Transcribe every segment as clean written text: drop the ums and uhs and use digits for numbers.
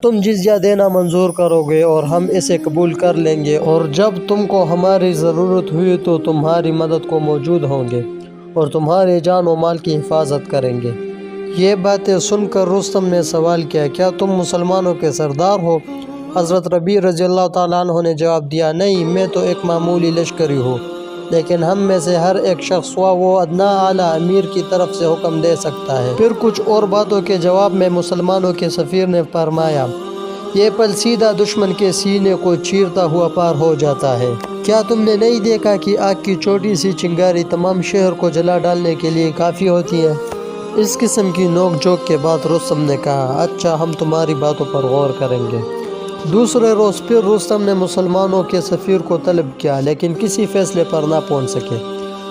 تم جزیہ دینا منظور کرو گے اور ہم اسے قبول کر لیں گے، اور جب تم کو ہماری ضرورت ہوئی تو تمہاری مدد کو موجود ہوں گے اور تمہارے جان و مال کی حفاظت کریں گے۔ یہ باتیں سن کر رستم نے سوال کیا، کیا تم مسلمانوں کے سردار ہو؟ حضرت ربیع رضی اللہ تعالیٰ عنہ نے جواب دیا، نہیں، میں تو ایک معمولی لشکری ہوں، لیکن ہم میں سے ہر ایک شخص وہ ادنیٰ اعلیٰ امیر کی طرف سے حکم دے سکتا ہے۔ پھر کچھ اور باتوں کے جواب میں مسلمانوں کے سفیر نے فرمایا، یہ پل سیدھا دشمن کے سینے کو چیرتا ہوا پار ہو جاتا ہے۔ کیا تم نے نہیں دیکھا کہ آگ کی چھوٹی سی چنگاری تمام شہر کو جلا ڈالنے کے لیے کافی ہوتی ہے؟ اس قسم کی نوک جھوک کے بعد رستم نے کہا، اچھا، ہم تمہاری باتوں پر غور کریں گے۔ دوسرے روز پھر رستم نے مسلمانوں کے سفیر کو طلب کیا، لیکن کسی فیصلے پر نہ پہنچ سکے۔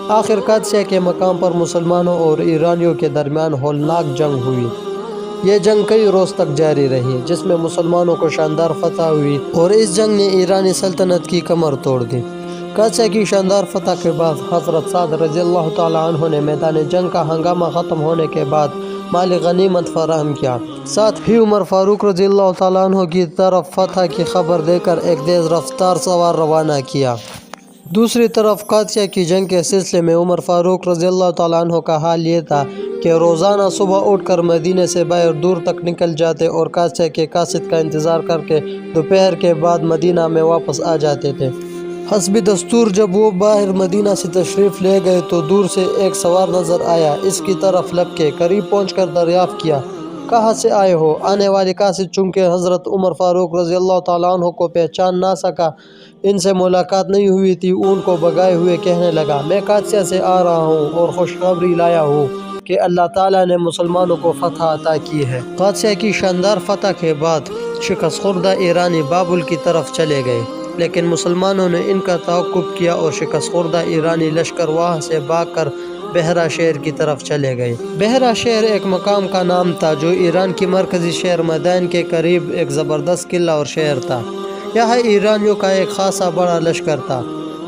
آخر قادسیہ کے مقام پر مسلمانوں اور ایرانیوں کے درمیان ہولناک جنگ ہوئی۔ یہ جنگ کئی روز تک جاری رہی، جس میں مسلمانوں کو شاندار فتح ہوئی اور اس جنگ نے ایرانی سلطنت کی کمر توڑ دی۔ قادسیہ کی شاندار فتح کے بعد حضرت سعد رضی اللہ تعالیٰ عنہ نے میدان جنگ کا ہنگامہ ختم ہونے کے بعد مال غنیمت فراہم کیا۔ ساتھ ہی عمر فاروق رضی اللہ تعالیٰ عنہ کی طرف فتح کی خبر دے کر ایک تیز رفتار سوار روانہ کیا۔ دوسری طرف قادسیہ کی جنگ کے سلسلے میں عمر فاروق رضی اللہ تعالیٰ عنہ کا حال یہ تھا کہ روزانہ صبح اٹھ کر مدینے سے باہر دور تک نکل جاتے اور قادسیہ کے قاصد کا انتظار کر کے دوپہر کے بعد مدینہ میں واپس آ جاتے تھے۔ حسب دستور جب وہ باہر مدینہ سے تشریف لے گئے تو دور سے ایک سوار نظر آیا۔ اس کی طرف لپکے، قریب پہنچ کر دریافت کیا، کہاں سے آئے ہو؟ آنے والے قاصد چونکہ حضرت عمر فاروق رضی اللہ تعالیٰ عنہ کو پہچان نہ سکا، ان سے ملاقات نہیں ہوئی تھی، ان کو بھگائے ہوئے کہنے لگا، میں قادسیہ سے آ رہا ہوں اور خوشخبری لایا ہوں کہ اللہ تعالیٰ نے مسلمانوں کو فتح عطا کی ہے۔ قادسیہ کی شاندار فتح کے بعد شکست خوردہ ایرانی بابل کی طرف چلے گئے، لیکن مسلمانوں نے ان کا تعاقب کیا اور شکست خوردہ ایرانی لشکر وہاں سے بھاگ کر بحرہ شہر کی طرف چلے گئے۔ بحرہ شہر ایک مقام کا نام تھا جو ایران کی مرکزی شہر مدائن کے قریب ایک زبردست قلعہ اور شہر تھا۔ یہاں ایرانیوں کا ایک خاصا بڑا لشکر تھا،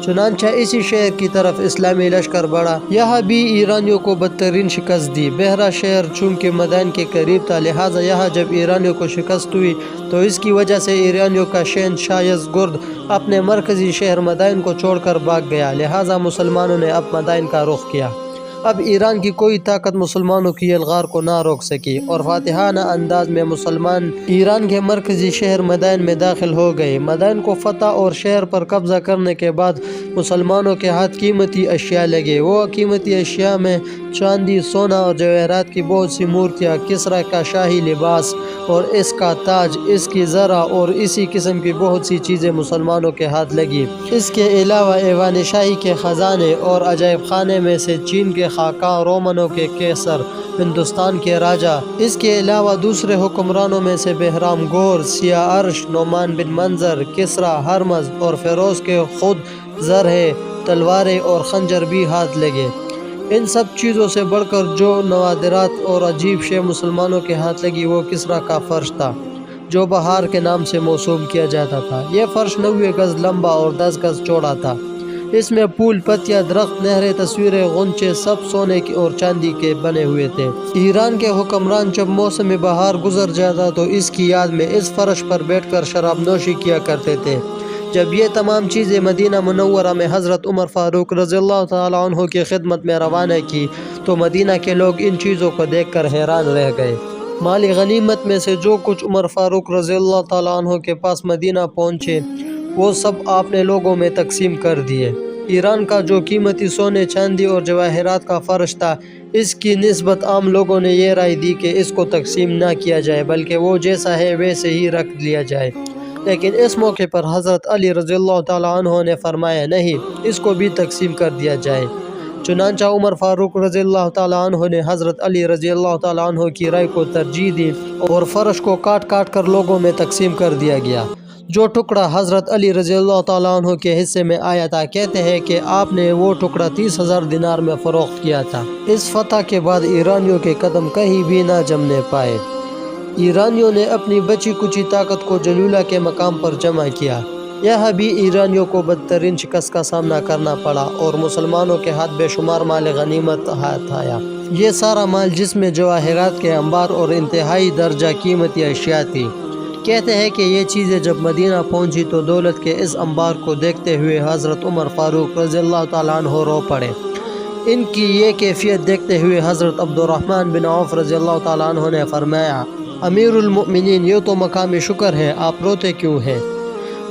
چنانچہ اسی شہر کی طرف اسلامی لشکر بڑھا۔ یہاں بھی ایرانیوں کو بدترین شکست دی۔ بحرہ شہر چونکہ مدائن کے قریب تھا، لہٰذا یہاں جب ایرانیوں کو شکست ہوئی تو اس کی وجہ سے ایرانیوں کا شہنشاہ یزدگرد اپنے مرکزی شہر مدائن کو چھوڑ کر بھاگ گیا، لہٰذا مسلمانوں نے اب مدائن کا رخ کیا۔ اب ایران کی کوئی طاقت مسلمانوں کی الغار کو نہ روک سکی اور فاتحانہ انداز میں مسلمان ایران کے مرکزی شہر مدائن میں داخل ہو گئے۔ مدائن کو فتح اور شہر پر قبضہ کرنے کے بعد مسلمانوں کے ہاتھ قیمتی اشیاء لگے۔ وہ قیمتی اشیاء میں چاندی، سونا اور جواہرات کی بہت سی مورتیاں، کسریٰ کا شاہی لباس اور اس کا تاج، اس کی زرہ اور اسی قسم کی بہت سی چیزیں مسلمانوں کے ہاتھ لگی۔ اس کے علاوہ ایوان شاہی کے خزانے اور عجائب خانے میں سے چین کے خاقاں، رومنوں کے قیصر، ہندوستان کے راجہ، اس کے علاوہ دوسرے حکمرانوں میں سے بہرام گور، سیاہ ارش، نعمان بن منظر، کسریٰ، ہرمز اور فیروز کے خود زرہیں، تلواریں اور خنجر بھی ہاتھ لگے۔ ان سب چیزوں سے بڑھ کر جو نوادرات اور عجیب شے مسلمانوں کے ہاتھ لگی وہ کسریٰ کا فرش تھا جو بہار کے نام سے موسوم کیا جاتا تھا۔ یہ فرش 9 گز لمبا اور 10 گز چوڑا تھا۔ اس میں پھول، پتیاں، درخت، نہریں، تصویریں، غنچے سب سونے اور چاندی کے بنے ہوئے تھے۔ ایران کے حکمران جب موسم بہار گزر جاتا تو اس کی یاد میں اس فرش پر بیٹھ کر شراب نوشی کیا کرتے تھے۔ جب یہ تمام چیزیں مدینہ منورہ میں حضرت عمر فاروق رضی اللہ تعالیٰ عنہ کی خدمت میں روانہ کی تو مدینہ کے لوگ ان چیزوں کو دیکھ کر حیران رہ گئے۔ مال غنیمت میں سے جو کچھ عمر فاروق رضی اللہ تعالیٰ عنہ کے پاس مدینہ پہنچے وہ سب آپ نے لوگوں میں تقسیم کر دیے۔ ایران کا جو قیمتی سونے، چاندی اور جواہرات کا فرش تھا، اس کی نسبت عام لوگوں نے یہ رائے دی کہ اس کو تقسیم نہ کیا جائے بلکہ وہ جیسا ہے ویسے ہی رکھ لیا جائے، لیکن اس موقع پر حضرت علی رضی اللہ تعالیٰ عنہ نے فرمایا، نہیں، اس کو بھی تقسیم کر دیا جائے۔ چنانچہ عمر فاروق رضی اللہ تعالیٰ عنہ نے حضرت علی رضی اللہ تعالیٰ عنہ کی رائے کو ترجیح دی اور فرش کو کاٹ کاٹ کر لوگوں میں تقسیم کر دیا گیا۔ جو ٹکڑا حضرت علی رضی اللہ تعالیٰ عنہ کے حصے میں آیا تھا، کہتے ہیں کہ آپ نے وہ ٹکڑا 30,000 دینار میں فروخت کیا تھا۔ اس فتح کے بعد ایرانیوں کے قدم کہیں بھی نہ جمنے پائے۔ ایرانیوں نے اپنی بچی کچی طاقت کو جلولہ کے مقام پر جمع کیا۔ یہاں بھی ایرانیوں کو بدترین شکست کا سامنا کرنا پڑا اور مسلمانوں کے ہاتھ بے شمار مال غنیمت ہاتھ آیا۔ یہ سارا مال جس میں جواہرات کے انبار اور انتہائی درجہ قیمتی اشیاء تھی، کہتے ہیں کہ یہ چیزیں جب مدینہ پہنچی تو دولت کے اس انبار کو دیکھتے ہوئے حضرت عمر فاروق رضی اللہ تعالیٰ عنہ رو پڑے۔ ان کی یہ کیفیت دیکھتے ہوئے حضرت عبد الرحمن بن عوف رضی اللہ تعالیٰ عنہ نے فرمایا، امیر المؤمنین یہ تو مقام شکر ہے، آپ روتے کیوں ہیں؟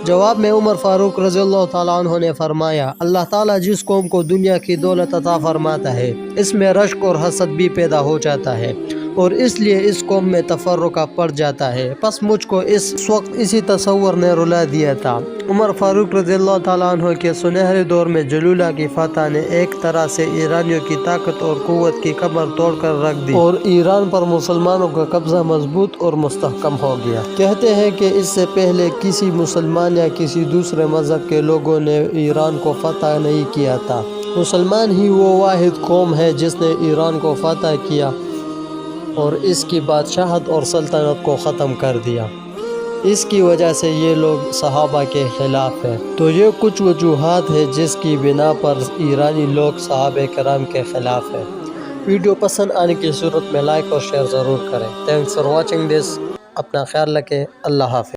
جواب میں عمر فاروق رضی اللہ تعالیٰ عنہ نے فرمایا، اللہ تعالیٰ جس قوم کو دنیا کی دولت عطا فرماتا ہے اس میں رشک اور حسد بھی پیدا ہو جاتا ہے، اور اس لیے اس قوم میں تفرقہ پڑ جاتا ہے۔ پس مجھ کو اس وقت اسی تصور نے رلا دیا تھا۔ عمر فاروق رضی اللہ تعالیٰ عنہ کے سنہرے دور میں جلولہ کی فتح نے ایک طرح سے ایرانیوں کی طاقت اور قوت کی کمر توڑ کر رکھ دی، اور ایران پر مسلمانوں کا قبضہ مضبوط اور مستحکم ہو گیا۔ کہتے ہیں کہ اس سے پہلے کسی مسلمان یا کسی دوسرے مذہب کے لوگوں نے ایران کو فتح نہیں کیا تھا، مسلمان ہی وہ واحد قوم ہے جس نے ایران کو فتح کیا اور اس کی بادشاہت اور سلطنت کو ختم کر دیا۔ اس کی وجہ سے یہ لوگ صحابہ کے خلاف ہیں۔ تو یہ کچھ وجوہات ہیں جس کی بنا پر ایرانی لوگ صحابہ کرام کے خلاف ہیں۔ ویڈیو پسند آنے کی صورت میں لائک اور شیئر ضرور کریں۔ Thanks for watching this. اپنا خیال رکھیں۔ اللہ حافظ۔